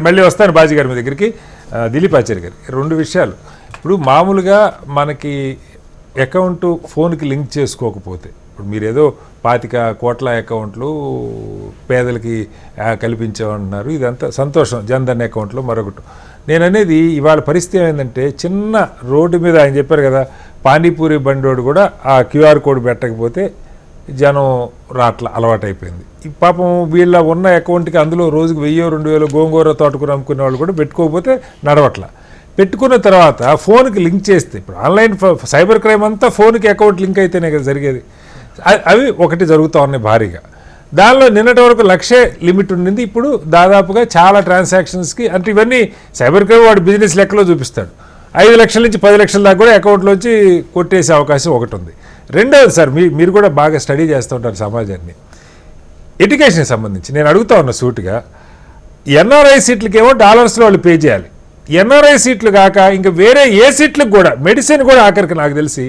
మళ్ళీ వస్తాను బాజీ గారి మీ దగ్గరికి. దిలీప్ ఆచార్య గారు, రెండు విషయాలు. ఇప్పుడు మామూలుగా మనకి అకౌంట్ ఫోన్కి లింక్ చేసుకోకపోతే, ఇప్పుడు మీరు ఏదో 25 కోట్ల అకౌంట్లు పేదలకి కల్పించామంటున్నారు, ఇదంతా సంతోషం. జన్ధన్ అకౌంట్లో మరొకటి. నేను అనేది ఇవాళ పరిస్థితి ఏమైందంటే, చిన్న రోడ్డు మీద ఆయన చెప్పారు కదా, పానీపూరి బండోడు కూడా ఆ క్యూఆర్ కోడ్ పెట్టకపోతే జనం రాట్ల అలవాటైపోయింది. ఈ పాపం వీళ్ళ ఉన్న అకౌంట్కి అందులో రోజుకి 1000-2000 గోంగూర తోటకూర అమ్ముకునే వాళ్ళు కూడా పెట్టుకోకపోతే నడవట్ల. పెట్టుకున్న తర్వాత ఫోన్కి లింక్ చేస్తే, ఇప్పుడు ఆన్లైన్ సైబర్ క్రైమ్ అంతా ఫోన్కి అకౌంట్ లింక్ అయితేనే కదా జరిగేది. అవి ఒకటి జరుగుతూ ఉన్నాయి భారీగా. దానిలో నిన్నటి వరకు 1,00,000 లిమిట్ ఉండింది, ఇప్పుడు దాదాపుగా చాలా ట్రాన్సాక్షన్స్కి, అంటే ఇవన్నీ సైబర్ క్రైమ్ వాడు బిజినెస్ లెక్కలో చూపిస్తాడు. 5 లక్షల నుంచి 10 లక్షల దాకా కూడా అకౌంట్లోంచి కొట్టేసే అవకాశం ఒకటి ఉంది. రెండవది సార్, మీరు కూడా బాగా స్టడీ చేస్తూ ఉంటారు సమాజాన్ని, ఎడ్యుకేషన్కి సంబంధించి నేను అడుగుతా ఉన్నా సూటిగా. ఎన్ఆర్ఐ సీట్లకేమో డాలర్స్లో వాళ్ళు పే చేయాలి. ఎన్ఆర్ఐ సీట్లు కాక ఇంకా వేరే ఏ సీట్లకు కూడా, మెడిసిన్ కూడా ఆఖరికి నాకు తెలిసి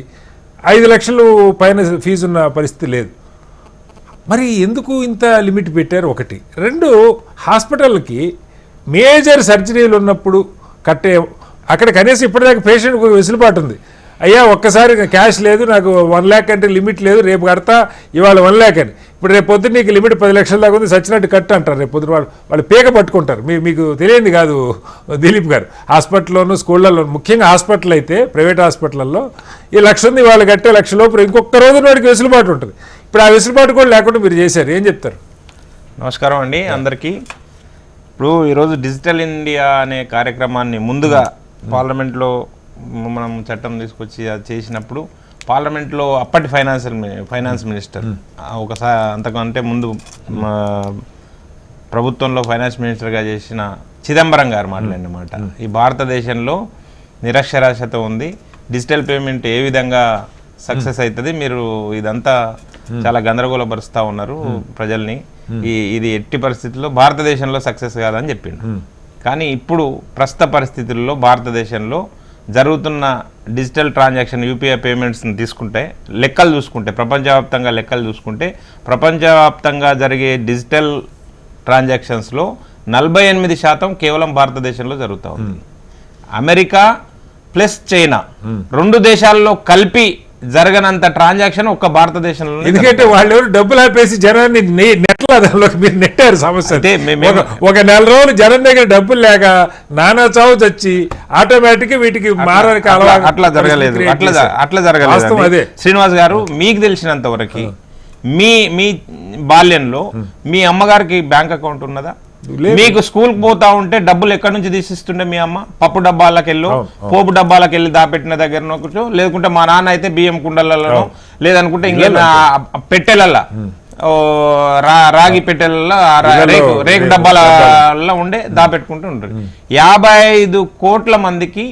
5 లక్షలు పైన ఫీజు ఉన్న పరిస్థితి లేదు. మరి ఎందుకు ఇంత లిమిట్ పెట్టారు? ఒకటి. రెండు, హాస్పిటల్కి మేజర్ సర్జరీలు ఉన్నప్పుడు కట్టే, అక్కడ కనీసం ఇప్పటిదాకా పేషెంట్కి వెసులుబాటు ఉంది. అయ్యా ఒక్కసారి క్యాష్ లేదు, నాకు 1 lakh అంటే లిమిట్ లేదు, రేపు కడతా, ఇవాళ 1 lakh అని. ఇప్పుడు రేపు పొద్దున్న నీకు లిమిట్ 10 లక్షల దాకా ఉంది, సచ్చినట్టు కట్టు అంటారు. రేపు పొద్దున వాళ్ళు పేక పట్టుకుంటారు. మీకు తెలియంది కాదు దిలీప్ గారు, హాస్పిటల్లోనూ స్కూళ్ళల్లో, ముఖ్యంగా హాస్పిటల్ అయితే ప్రైవేట్ హాస్పిటల్లో ఈ 1,00,000 ఉంది, వాళ్ళు కట్టే 1,00,000 లోపు ఇంకొక రోజు వాడికి వెసులుబాటు ఉంటుంది. ఇప్పుడు ఆ వెసులుబాటు కూడా లేకుండా మీరు చేశారు, ఏం చెప్తారు? నమస్కారం అండి అందరికీ. ఇప్పుడు ఈరోజు డిజిటల్ ఇండియా అనే కార్యక్రమాన్ని ముందుగా పార్లమెంట్లో మనం చట్టం తీసుకొచ్చి అది చేసినప్పుడు, పార్లమెంట్లో అప్పటి ఫైనాన్స్ మినిస్టర్, ఒకసారి అంతకంటే ముందు ప్రభుత్వంలో ఫైనాన్స్ మినిస్టర్గా చేసిన చిదంబరం గారు మాట్లాడినమాట, ఈ భారతదేశంలో నిరక్షరాస్యత ఉంది, డిజిటల్ పేమెంట్ ఏ విధంగా సక్సెస్ అవుతుంది, మీరు ఇదంతా చాలా గందరగోళపరుస్తూ ఉన్నారు ప్రజల్ని, ఇది ఎట్టి పరిస్థితుల్లో భారతదేశంలో సక్సెస్ కాదని చెప్పిండు. కానీ ఇప్పుడు ప్రస్తుత పరిస్థితుల్లో భారతదేశంలో జరుగుతున్న డిజిటల్ ట్రాన్సాక్షన్ యూపీఐ పేమెంట్స్ని తీసుకుంటే, లెక్కలు చూసుకుంటే, ప్రపంచవ్యాప్తంగా లెక్కలు చూసుకుంటే, ప్రపంచవ్యాప్తంగా జరిగే డిజిటల్ ట్రాన్సాక్షన్స్లో 48% కేవలం భారతదేశంలో జరుగుతూ ఉంది. అమెరికా ప్లస్ చైనా, 2 దేశాల్లో కలిపి జరగనంత ట్రాన్సాక్షన్ ఒక్క భారతదేశంలో. ఎందుకంటే వాళ్ళు డబ్బులు ఆపేసి జనాన్ని మీరు నెట్టారు సమస్య. ఒక 4 రోజులు జనం దగ్గర డబ్బులు లేక నానా చావు చచ్చి ఆటోమేటిక్ వీటికి మారడానికి అట్లా జరగలేదు. అదే శ్రీనివాస్ గారు, మీకు తెలిసినంత వరకు మీ బాల్యంలో మీ అమ్మగారికి బ్యాంక్ అకౌంట్ ఉన్నదా? మీకు స్కూల్కి పోతా ఉంటే డబ్బులు ఎక్కడి నుంచి తీసిస్తుండే మీ అమ్మ? పప్పు డబ్బాలకు వెళ్ళి, పోపు డబ్బాలకు వెళ్ళి దాపెట్టిన దగ్గర నొక్కచో, లేకుంటే మా నాన్న అయితే బియ్యం కుండలలో, లేదనుకుంటే ఇంకేమైనా పెట్టెలల్లా, రాగి పెట్టెలలో, రేకు డబ్బాలలో ఉండే దాపెట్టుకుంటూ ఉంటారు. 55 కోట్ల మందికి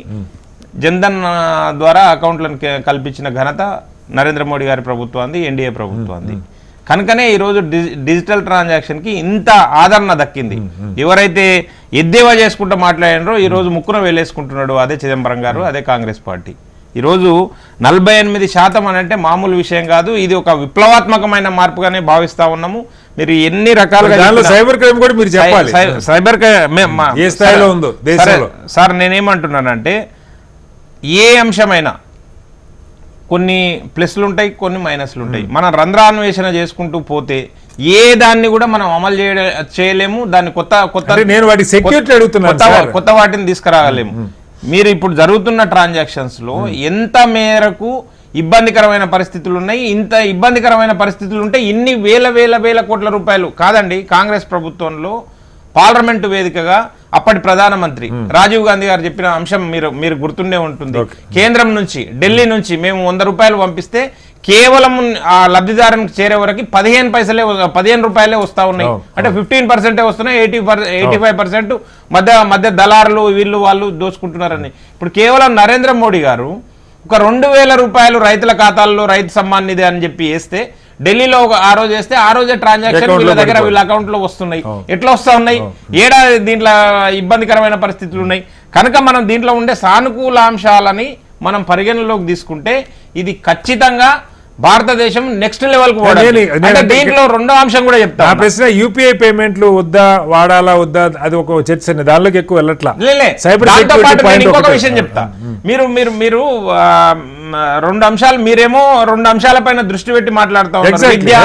జన్ధన్ ద్వారా అకౌంట్లను కల్పించిన ఘనత నరేంద్ర మోడీ గారి ప్రభుత్వాన్ని, ఎన్డీఏ ప్రభుత్వాన్ని. కనుకనే ఈరోజు డిజిటల్ ట్రాన్సాక్షన్కి ఇంత ఆదరణ దక్కింది. ఎవరైతే ఎద్దేవా చేసుకుంటూ మాట్లాడినారో ఈరోజు ముక్కున వేలేసుకుంటున్నాడు అదే చిదంబరం గారు, అదే కాంగ్రెస్ పార్టీ. ఈరోజు 48% అని అంటే మామూలు విషయం కాదు, ఇది ఒక విప్లవాత్మకమైన మార్పుగానే భావిస్తా ఉన్నాము. మీరు ఎన్ని రకాలుగా సైబర్ క్రైమ్ కూడా మీరు చెప్పాలి, సైబర్ క్రైమ్ ఏ స్థాయిలో ఉందో దేశంలో. సార్ నేనేమంటున్నానంటే, ఏ అంశమైనా కొన్ని ప్లస్లు ఉంటాయి, కొన్ని మైనస్లు ఉంటాయి. మనం రంధ్రాన్వేషణ చేసుకుంటూ పోతే ఏ దాన్ని కూడా మనం అమలు చేయలేము. దాన్ని కొత్త వాటిని తీసుకురాగలేము. మీరు ఇప్పుడు జరుగుతున్న ట్రాన్సాక్షన్స్ లో ఎంత మేరకు ఇబ్బందికరమైన పరిస్థితులు ఉన్నాయి. ఇంత ఇబ్బందికరమైన పరిస్థితులు ఉంటే ఇన్ని వేల కోట్ల రూపాయలు కాదండి. కాంగ్రెస్ ప్రభుత్వంలో పార్లమెంటు వేదికగా అప్పటి ప్రధానమంత్రి రాజీవ్ గాంధీ గారు చెప్పిన అంశం మీరు గుర్తుండే ఉంటుంది. కేంద్రం నుంచి, ఢిల్లీ నుంచి మేము 100 రూపాయలు పంపిస్తే కేవలం ఆ లబ్ధిదారునికి చేరే వరకు 15 రూపాయలే వస్తా ఉన్నాయి. అంటే 15% వస్తున్నాయి, 85% మధ్య దళారులు వీళ్ళు వాళ్ళు దోచుకుంటున్నారని. ఇప్పుడు కేవలం నరేంద్ర మోడీ గారు ఒక 2,000 రూపాయలు రైతుల ఖాతాల్లో రైతు సమ్మాన్ నిధి అని చెప్పి వేస్తే, ఢిల్లీలో ఆ రోజు వేస్తే ఆ రోజే ట్రాన్సాక్షన్ వీళ్ళ దగ్గర వీళ్ళ అకౌంట్ లో వస్తున్నాయి. ఎట్లా వస్తా ఉన్నాయి? ఏడాది దీంట్లో ఇబ్బందికరమైన పరిస్థితులు ఉన్నాయి. కనుక మనం దీంట్లో ఉండే సానుకూల అంశాలని మనం పరిగణలోకి తీసుకుంటే ఇది ఖచ్చితంగా భారతదేశం నెక్స్ట్ లెవెల్ కు అంటే దీంట్లో రెండో అంశం కూడా చెప్తా. నా ప్రశ్న యూపీఐ పేమెంట్లు వద్దా, వాడాలా వద్దా, అది ఒక చర్చ, దానిలోకి ఎక్కువ వెళ్ళట్లా. ఇంకొక విషయం చెప్తా. మీరు మీరు మీరు రెండు అంశాలు, మీరేమో రెండు అంశాలపైన దృష్టి పెట్టి మాట్లాడుతా ఉన్నారు, విద్య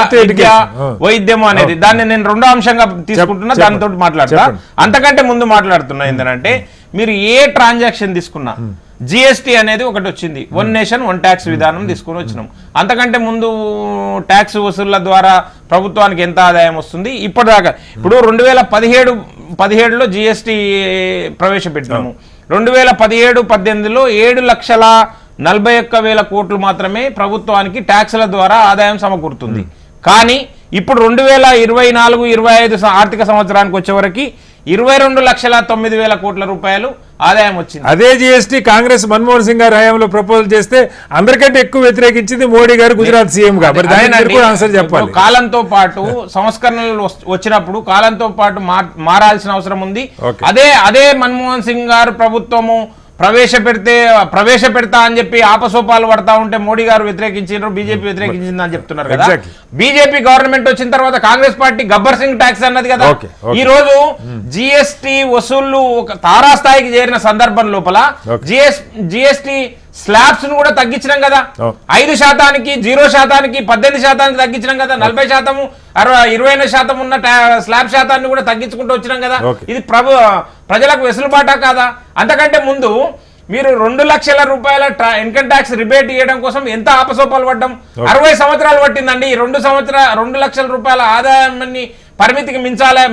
వైద్యము అనేది. దాన్ని నేను రెండో అంశంగా తీసుకుంటున్నా, దానితో మాట్లాడతా. అంతకంటే ముందు మాట్లాడుతున్నా ఏంటంటే, మీరు ఏ ట్రాన్సాక్షన్ తీసుకున్నా జిఎస్టీ అనేది ఒకటి వచ్చింది, వన్ నేషన్ వన్ ట్యాక్స్ విధానం తీసుకుని వచ్చినాం. అంతకంటే ముందు ట్యాక్స్ వసూళ్ల ద్వారా ప్రభుత్వానికి ఎంత ఆదాయం వస్తుంది ఇప్పటిదాకా? ఇప్పుడు 2017లో జిఎస్టీ ప్రవేశపెట్టినాము. 2017-18లో 7,41,000 కోట్లు మాత్రమే ప్రభుత్వానికి ట్యాక్స్ల ద్వారా ఆదాయం సమకూరుతుంది. కానీ ఇప్పుడు 2024-25 ఆర్థిక సంవత్సరానికి వచ్చే వరకు 22,09,000 కోట్ల రూపాయలు ఆదాయం వచ్చింది. అదే జిఎస్టీ కాంగ్రెస్ మన్మోహన్ సింగ్ గారి హయాంలో ప్రపోజల్ చేస్తే అందరికంటే ఎక్కువ వ్యతిరేకించింది మోడీ గారు, గుజరాత్ సీఎం గా. ఆన్సర్ చెప్పాలి. కాలంతో పాటు సంస్కరణలు వచ్చినప్పుడు కాలంతో పాటు మారాల్సిన అవసరం ఉంది. అదే మన్మోహన్ సింగ్ గారు ప్రభుత్వము ప్రవేశపెడతా అని చెప్పి ఆపసోపాలు పడతా ఉంటే మోడీ గారు వ్యతిరేకించారు, బీజేపీ వ్యతిరేకించింది అని చెప్తున్నారు కదా. బీజేపీ గవర్నమెంట్ వచ్చిన తర్వాత కాంగ్రెస్ పార్టీ గబ్బర్ సింగ్ ట్యాక్స్ అన్నది కదా. ఈ రోజు జిఎస్టీ వసూళ్లు ఒక తారాస్థాయికి చేరిన సందర్భం లోపల జిఎస్టీ స్లాబ్స్ ను కూడా తగ్గించినాం కదా. 5%, 0%, 18% తగ్గించినాం కదా. 40%, 28% ఉన్న స్లాబ్ శాతాన్ని కూడా తగ్గించుకుంటూ వచ్చినాం కదా. ఇది ప్రజలకు వెసులుబాటా కాదా? అంతకంటే ముందు మీరు 2 లక్షల రూపాయల ఇన్కమ్ ట్యాక్స్ రిబేట్ ఇవ్వడం కోసం ఎంత ఆపసోపాలు పడ్డం? 60 సంవత్సరాలు పట్టిందండి. 2 లక్షల రూపాయల ఆదాయాన్ని పరిమితికి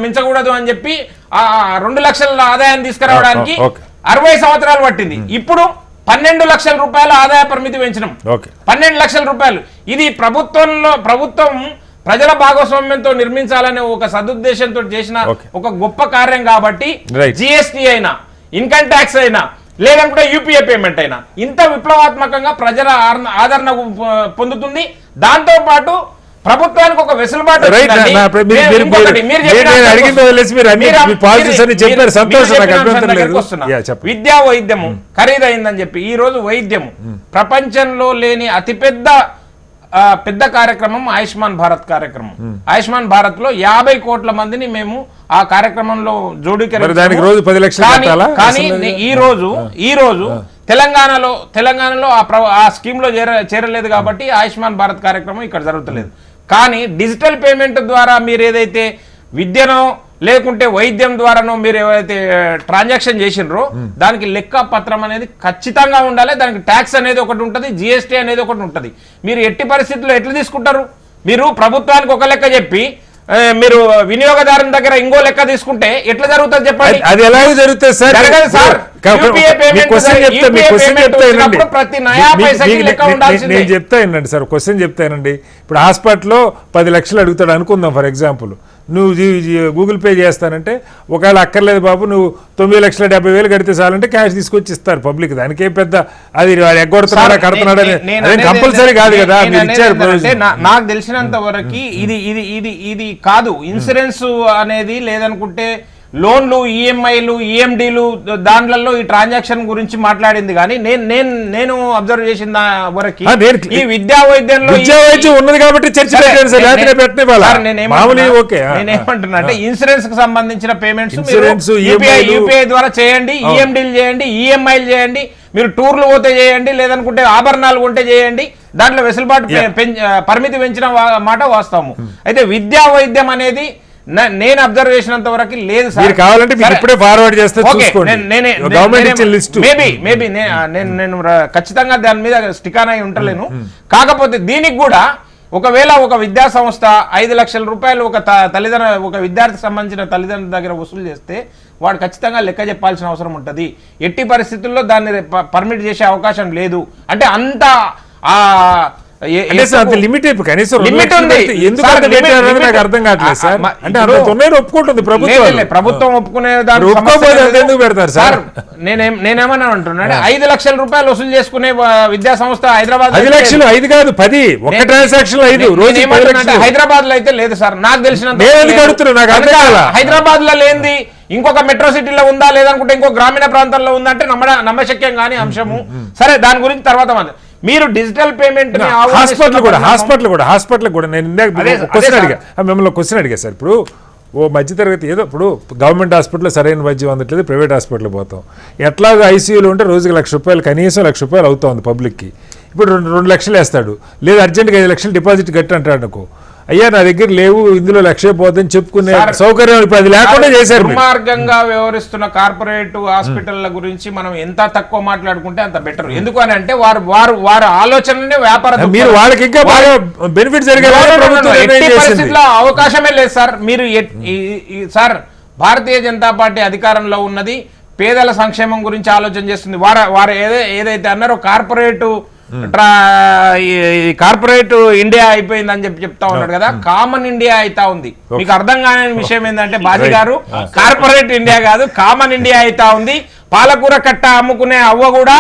మించకూడదు అని చెప్పి 2 లక్షల ఆదాయాన్ని తీసుకురావడానికి 60 సంవత్సరాలు పట్టింది. ఇప్పుడు 12 లక్షల రూపాయల ఆదాయ పరిమితి పెంచినాం. 12 లక్షల రూపాయలు. ఇది ప్రభుత్వం ప్రజల భాగస్వామ్యంతో నిర్మించాలనే ఒక సదుద్దేశంతో చేసిన ఒక గొప్ప కార్యం కాబట్టి జిఎస్టీ అయినా, ఇన్కమ్ ట్యాక్స్ అయినా, లేదంటే యూపీఐ పేమెంట్ అయినా ఇంత విప్లవాత్మకంగా ప్రజల ఆదరణ పొందుతుంది. దాంతో పాటు ప్రభుత్వానికి ఒక వెసులుబాటు. విద్యా వైద్యము ఖరీదైందని చెప్పి ఈ రోజు వైద్యము ప్రపంచంలో లేని పెద్ద కార్యక్రమం ఆయుష్మాన్ భారత్ కార్యక్రమం. ఆయుష్మాన్ భారత్ లో 50 కోట్ల మందిని మేము ఆ కార్యక్రమంలో జోడీకరించాము. కానీ ఈ రోజు తెలంగాణలో ఆ స్కీమ్ లో చేరలేదు కాబట్టి ఆయుష్మాన్ భారత్ కార్యక్రమం ఇక్కడ జరుగుతలేదు. కానీ డిజిటల్ పేమెంట్ ద్వారా మీరు ఏదైతే విద్యనో లేకుంటే వైద్యం ద్వారానో మీరు ఏవైతే ట్రాన్సాక్షన్ చేసినరో దానికి లెక్క పత్రం అనేది ఖచ్చితంగా ఉండాలి. దానికి ట్యాక్స్ అనేది ఒకటి ఉంటుంది, జిఎస్టీ అనేది ఒకటి ఉంటుంది. మీరు ఎట్టి పరిస్థితుల్లో ఎట్లా తీసుకుంటారు? మీరు ప్రభుత్వానికి ఒక లెక్క చెప్పి మీరు వినియోగదారుని దగ్గర ఇంకో లెక్క తీసుకుంటే ఎట్లా జరుగుతుంది చెప్పండి? అది ఎలా జరుగుతుంది సార్? నేను చెప్తానండి సార్, క్వశ్చన్ చెప్తానండి. ఇప్పుడు హాస్పిటల్లో 10 లక్షలు అడుగుతాడు అనుకుందాం ఫర్ ఎగ్జాంపుల్. నువ్వు గూగుల్ పే చేస్తానంటే ఒకవేళ అక్కర్లేదు బాబు నువ్వు 9,70,000 కడితే చాలంటే క్యాష్ తీసుకొచ్చి ఇస్తారు పబ్లిక్. దానికే పెద్ద అది ఎగ్గొడుతున్నాడా కడుతున్నాడా కంపల్సరీ కాదు కదా. నాకు తెలిసినంత వరకు ఇది కాదు. ఇన్సూరెన్స్ అనేది లేదనుకుంటే లోన్లు, ఈఎంఐలు, ఈఎండీలు దాంట్లో ఈ ట్రాన్సాక్షన్ గురించి మాట్లాడింది. కానీ నేను అబ్జర్వ్ చేసిన వరకు ఈ విద్యా వైద్యంలో ఉన్నది కాబట్టి నేనేమంటున్నా అంటే ఇన్సూరెన్స్ కి సంబంధించిన పేమెంట్స్ యూపీఐ ద్వారా చేయండి, ఈఎండీలు చేయండి, ఈఎంఐలు చేయండి, మీరు టూర్లు పోతే చేయండి, లేదనుకుంటే ఆభరణాలు కొంటే చేయండి. దాంట్లో వెసులుబాటు పరిమితి పెంచిన మాట వాస్తవము. అయితే విద్యా వైద్యం అనేది నేను అబ్జర్వ్ చేసినంత వరకు లేదు సార్. కావాలంటే ఇప్పుడే ఫార్వర్డ్ చేస్తే మేబీ నేను ఖచ్చితంగా దాని మీద స్టికాన్ అయి ఉండలేను. కాకపోతే దీనికి కూడా ఒకవేళ ఒక విద్యా సంస్థ 5 లక్షల రూపాయలు ఒక విద్యార్థికి సంబంధించిన తల్లిదండ్రుల దగ్గర వసూలు చేస్తే వాడు ఖచ్చితంగా లెక్క చెప్పాల్సిన అవసరం ఉంటుంది. ఎట్టి పరిస్థితుల్లో దాన్ని పర్మిట్ చేసే అవకాశం లేదు. అంటే అంత లిమిట్ అర్థం కావట్లేదు సార్. అంటే ఒప్పుకుంటుంది ప్రభుత్వం ఒప్పుకునే ఎందుకు పెడతారు సార్? నేనేమన్నా అంటున్నాడు 5 లక్షల రూపాయలు వసూలు చేసుకునే విద్యా సంస్థ హైదరాబాద్ 5 లక్షలు 5 కాదు 10 ఒక ట్రాన్సాక్షన్ 5 హైదరాబాద్ లో అయితే లేదు సార్. నాకు తెలిసినంత హైదరాబాద్ లో లేనిది ఇంకొక మెట్రో సిటీలో ఉందా లేదనుకుంటే ఇంకో గ్రామీణ ప్రాంతాల్లో ఉందా అంటే నమ్మశక్యం కాని అంశము. సరే దాని గురించి తర్వాత మీరు డిజిటల్ పేమెంట్ హాస్పిటల్ కూడా నేను మిమ్మల్ని క్వశ్చన్ అడిగా సార్. ఇప్పుడు ఓ మధ్యతరగతి ఏదో ఇప్పుడు గవర్నమెంట్ హాస్పిటల్లో సరైన వైద్యం అందట్లేదు, ప్రైవేట్ హాస్పిటల్ పోతాం. ఎట్లాగో ఐసీయూలో ఉంటే రోజుకి ₹1,00,000 కనీసం ₹1,00,000 అవుతుంది పబ్లిక్కి. ఇప్పుడు 2 లక్షలు వేస్తాడు, లేదు అర్జెంట్గా 5 లక్షలు డిపాజిట్ కట్టి అంటాడు అనుకో, అయ్యా నా దగ్గర లేవు, ఇందులో 1,00,000 పోతుందని చెప్పుకునే సౌకర్యం ఇప్పుడు అది లేకుండా చేశారు. దుర్మార్గంగా వ్యవహరిస్తున్న కార్పొరేట్ హాస్పిటల్ల గురించి మనం ఎంత తక్కువ మాట్లాడుకుంటే అంత బెటర్. ఎందుకు అని అంటే వారి ఆలోచననే వ్యాపారం, మీరు వాళ్ళకి ఇంకా బాగా బెనిఫిట్ జరిగే అవకాశమే లేదు సార్. మీరు సార్ భారతీయ జనతా పార్టీ అధికారంలో ఉన్నది పేదల సంక్షేమం గురించి ఆలోచన చేస్తుంది. వారు ఏదైతే అన్నారో కార్పొరేట్ ఇండియా అయిపోయిందని చెప్తా ఉన్నాడు కదా, కామన్ ఇండియా అయితా ఉంది. మీకు అర్థం కాని విషయం ఏంటంటే బాజీ గారు, కార్పొరేట్ ఇండియా కాదు కామన్ ఇండియా అయితా ఉంది. పాలకూర కట్ట అమ్ముకునే అవ్వ కూడా,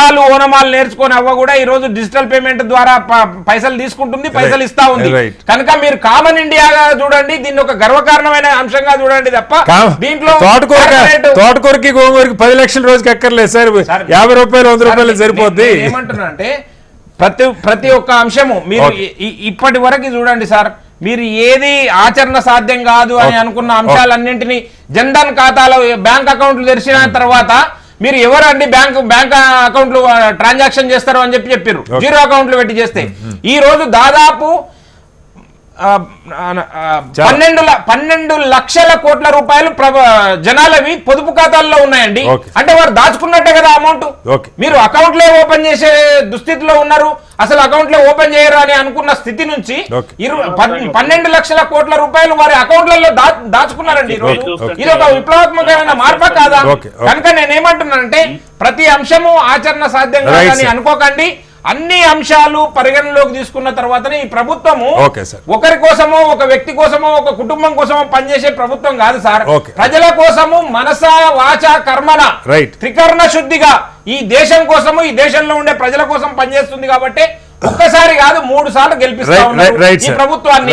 ఆలు ఓనమాలు నేర్చుకునే అవ్వ కూడా ఈ రోజు డిజిటల్ పేమెంట్ ద్వారా పైసలు తీసుకుంటుంది, పైసలు ఇస్తా ఉంది. కనుక మీరు కామన్ ఇండియాగా చూడండి, దీన్ని ఒక గర్వకారణమైన అంశంగా చూడండి తప్ప దీంట్లో తోటకూరకి గోంగూరకి 10 లక్షల రోజుకి ఎక్కర్లేదు సార్, ₹50 ₹100 సరిపోద్ది. ఏమంటున్నా అంటే ప్రతి ఒక్క అంశము మీరు ఇప్పటి వరకు చూడండి సార్, మీరు ఏది ఆచరణ సాధ్యం కాదు అని అనుకున్న అంశాలన్నింటినీ జన్ధన్ ఖాతాలో బ్యాంక్ అకౌంట్లు తెరిచిన తర్వాత మీరు ఎవరండి బ్యాంక్ అకౌంట్లు ట్రాన్సాక్షన్ చేస్తారు అని చెప్పారు, జీరో అకౌంట్లు పెట్టి చేస్తే. ఈ రోజు దాదాపు 12 లక్షల కోట్ల రూపాయలు జనాలవి పొదుపు ఖాతాల్లో ఉన్నాయండి. అంటే వారు దాచుకున్నట్టే కదా అమౌంట్. మీరు అకౌంట్లే ఓపెన్ చేసే దుస్థితిలో ఉన్నారు, అసలు అకౌంట్లే ఓపెన్ చేయరు అని అనుకున్న స్థితి నుంచి 12 లక్షల కోట్ల రూపాయలు వారి అకౌంట్లలో దాచుకున్నారండి. ఈ రోజు ఇది ఒక విప్లవాత్మకమైన మార్పు కాదా? కనుక నేనేమంటున్నానంటే ప్రతి అంశము ఆచరణ సాధ్యం కాదని అనుకోకండి. అన్ని అంశాలు పరిగణలోకి తీసుకున్న తర్వాతనే ఈ ప్రభుత్వము ఒకరి కోసమో, ఒక వ్యక్తి కోసమో, ఒక కుటుంబం కోసమో పనిచేసే ప్రభుత్వం కాదు సార్. ప్రజల కోసము మనస వాచ కర్మన త్రికరణ శుద్ధిగా ఈ దేశం కోసము, ఈ దేశంలో ఉండే ప్రజల కోసం పనిచేస్తుంది. కాబట్టి ఒక్కసారి కాదు 3 సార్లు గెలిపిస్తా ఉన్నారు ఈ ప్రభుత్వాన్ని.